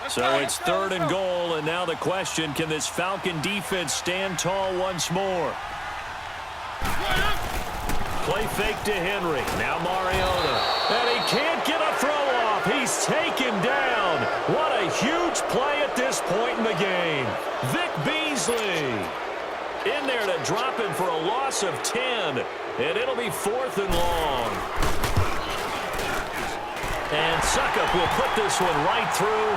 So it's 3rd and goal, and now the question, can this Falcon defense stand tall once more? Play fake to Henry. Now Mariota. And he can't get a throw off. He's taken down. What a huge play at this point in the game. Vic Beasley in there to drop him for a loss of 10. And it'll be 4th and long. And Suckup will put this one right through.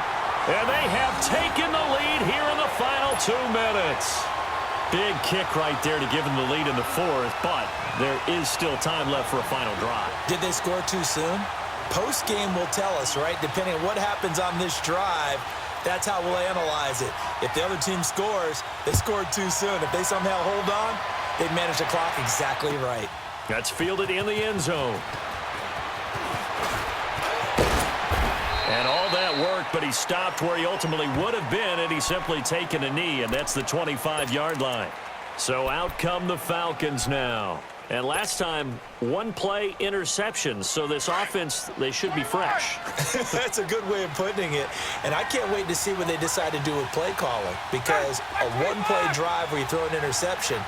And they have taken the lead here in the final 2 minutes. Big kick right there to give them the lead in the 4th, but there is still time left for a final drive. Did they score too soon? Post-game will tell us, right? Depending on what happens on this drive, that's how we'll analyze it. If the other team scores, they scored too soon. If they somehow hold on, they manage the clock exactly right. That's fielded in the end zone. And all that worked, but he stopped where he ultimately would have been, and he's simply taken a knee, and that's the 25-yard line. So out come the Falcons now. And last time, 1 play interceptions, so this offense, they should be fresh. That's a good way of putting it. And I can't wait to see what they decide to do with play calling, because a 1-play drive where you throw an interception,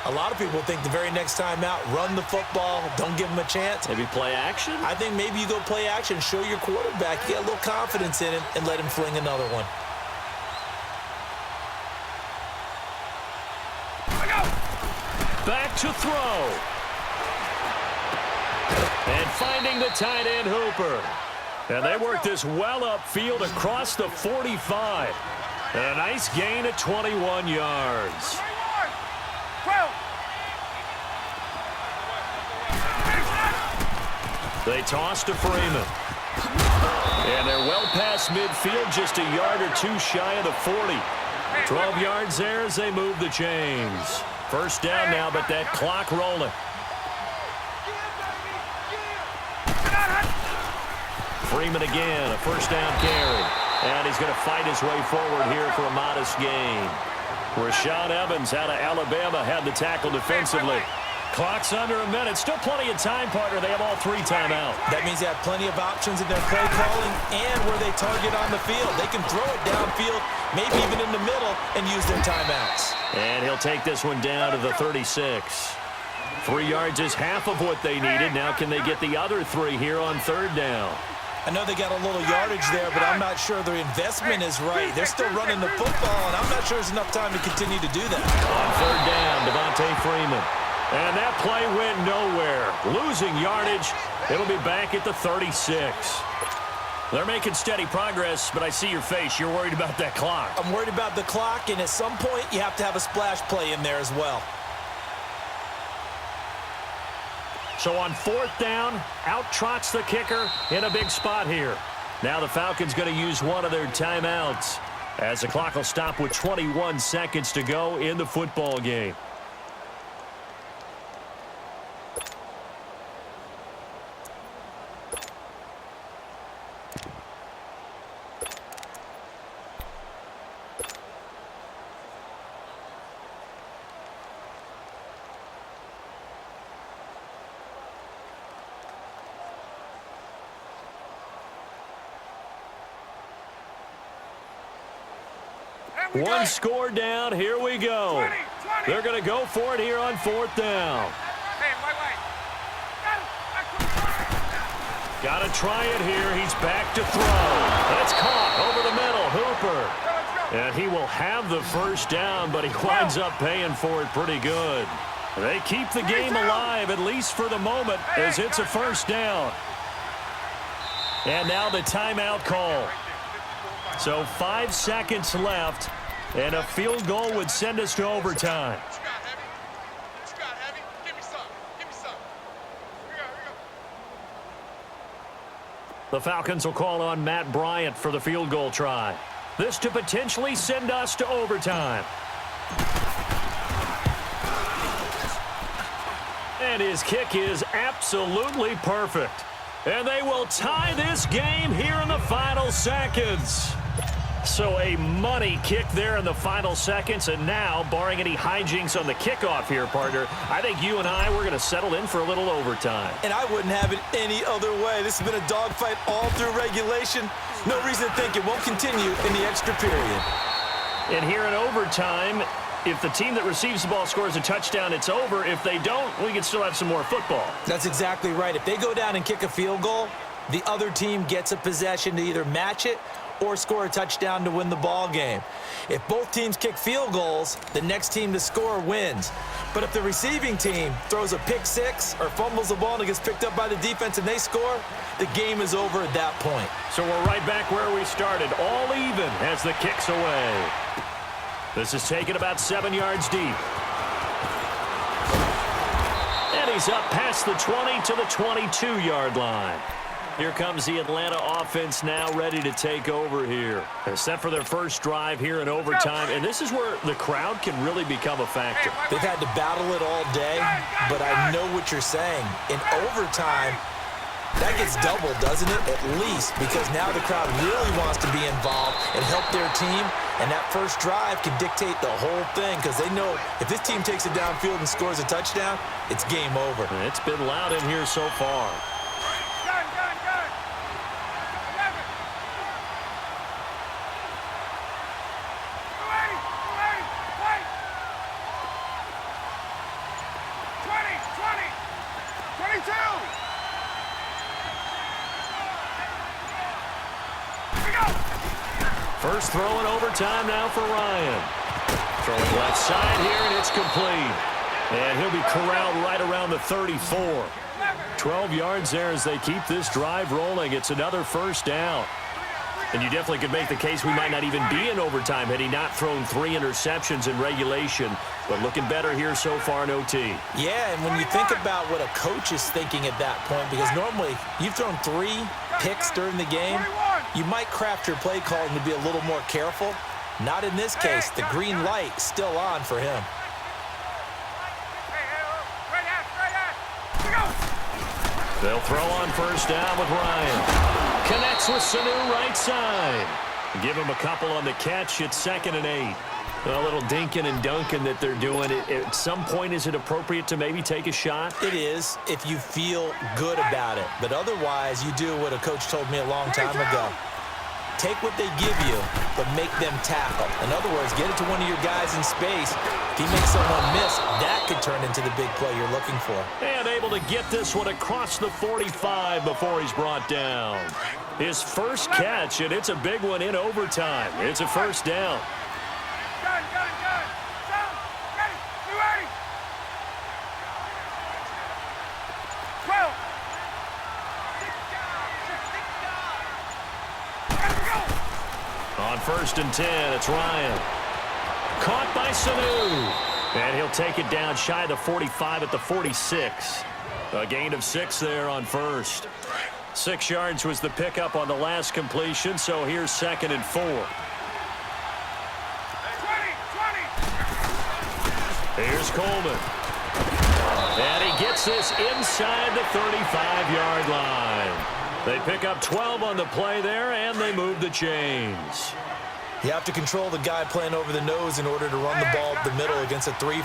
a lot of people think the very next time out, run the football, don't give them a chance. Maybe play action? I think maybe you go play action, show your quarterback, you get a little confidence in him, and let him fling another one. Back to throw. And finding the tight end, Hooper. And they work this well upfield across the 45. And a nice gain of 21 yards. They toss to Freeman. And they're well past midfield, just a yard or 2 shy of the 40. 12 yards there as they move the chains. First down now, but that clock rolling. Freeman again, a first down carry. And he's going to fight his way forward here for a modest gain. Rashaan Evans out of Alabama had the tackle defensively. Clock's under a minute. Still plenty of time, partner. They have all 3 timeouts. That means they have plenty of options in their play calling and where they target on the field. They can throw it downfield, maybe even in the middle, and use their timeouts. And he'll take this one down to the 36. 3 yards is half of what they needed. Now can they get the other 3 here on 3rd down? I know they got a little yardage there, but I'm not sure their investment is right. They're still running the football, and I'm not sure there's enough time to continue to do that. On 3rd down, Devontae Freeman. And that play went nowhere. Losing yardage. It'll be back at the 36. They're making steady progress, but I see your face. You're worried about that clock. I'm worried about the clock, and at some point, you have to have a splash play in there as well. So on 4th down, out trots the kicker in a big spot here. Now the Falcons going to use one of their timeouts as the clock will stop with 21 seconds to go in the football game. One score down. Here we go. They're going to go for it here on 4th down. Got to try it here. He's back to throw. That's caught over the middle. Hooper. And he will have the first down, but he winds up paying for it pretty good. They keep the game alive, at least for the moment, as it's a first down. And now the timeout call. So 5 seconds left, and a field goal would send us to overtime. The Falcons will call on Matt Bryant for the field goal try. This to potentially send us to overtime. And his kick is absolutely perfect. And they will tie this game here in the final seconds. So a money kick there in the final seconds, and now, barring any hijinks on the kickoff here, partner, I think you and I, we're going to settle in for a little overtime. And I wouldn't have it any other way. This has been a dogfight all through regulation. No reason to think it won't continue in the extra period. And here in overtime, if the team that receives the ball scores a touchdown, it's over. If they don't, we can still have some more football. That's exactly right. If they go down and kick a field goal, the other team gets a possession to either match it or score a touchdown to win the ball game. If both teams kick field goals, the next team to score wins. But if the receiving team throws a pick six or fumbles the ball and it gets picked up by the defense and they score, the game is over at that point. So we're right back where we started, all even as the kick's away. This is taken about 7 yards deep. And he's up past the 20 to the 22-yard line. Here comes the Atlanta offense now ready to take over here. They're set for their first drive here in overtime, and this is where the crowd can really become a factor. They've had to battle it all day, but I know what you're saying. In overtime, that gets doubled, doesn't it? At least, because now the crowd really wants to be involved and help their team, and that first drive can dictate the whole thing because they know if this team takes it downfield and scores a touchdown, it's game over. It's been loud in here so far. First throw in overtime now for Ryan. Throwing left side here, and it's complete. And he'll be corralled right around the 34. 12 yards there as they keep this drive rolling. It's another first down. And you definitely could make the case we might not even be in overtime had he not thrown 3 interceptions in regulation. But looking better here so far in OT. Yeah, and when you think about what a coach is thinking at that point, because normally you've thrown 3 picks during the game, you might craft your play calling to be a little more careful. Not in this case. The green light still on for him. They'll throw on first down with Ryan. Connects with Sanu right side. Give him a couple on the catch. It's 2nd and 8. A little dinking and dunking that they're doing. At some point, is it appropriate to maybe take a shot? It is if you feel good about it. But otherwise, you do what a coach told me a long time ago. Take what they give you, but make them tackle. In other words, get it to one of your guys in space. If he makes someone miss, that could turn into the big play you're looking for. And able to get this one across the 45 before he's brought down. His first catch, and it's a big one in overtime. It's a first down. On 1st and 10, it's Ryan. Caught by Sanu. And he'll take it down shy of the 45 at the 46. A gain of 6 there on first. 6 yards was the pickup on the last completion, so here's 2nd and 4. Here's Coleman. And he gets this inside the 35-yard line. They pick up 12 on the play there, and they move the chains. You have to control the guy playing over the nose in order to run the ball up the middle against a 3-4,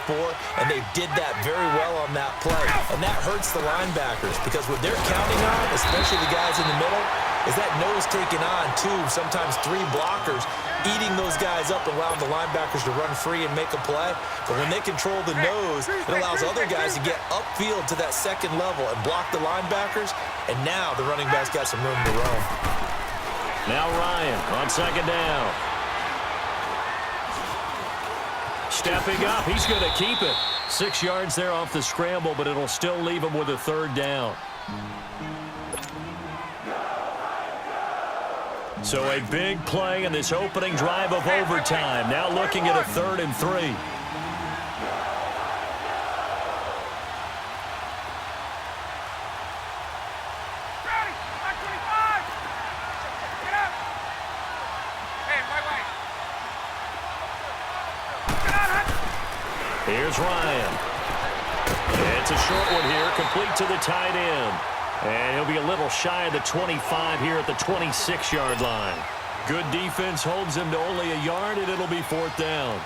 and they did that very well on that play. And that hurts the linebackers because what they're counting on, especially the guys in the middle, is that nose taking on 2, sometimes 3 blockers, eating those guys up and allowing the linebackers to run free and make a play. But when they control the nose, it allows other guys to get upfield to that 2nd level and block the linebackers, and now the running back's got some room to roam. Now Ryan on 2nd down. Stepping up, he's going to keep it. 6 yards there off the scramble, but it'll still leave him with a 3rd down. So a big play in this opening drive of overtime. Now looking at a 3rd and 3. Here's Ryan. It's a short one here, complete to the tight end. And he'll be a little shy of the 25 here at the 26-yard line. Good defense holds him to only a yard, and it'll be 4th down.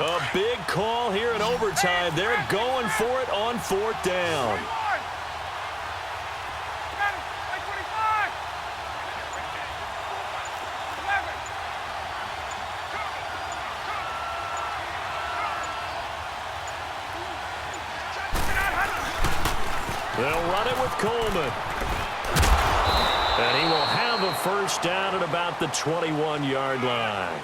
A big call here in overtime. They're going for it on 4th down. They'll run it with Coleman. And he will have a first down at about the 21-yard line.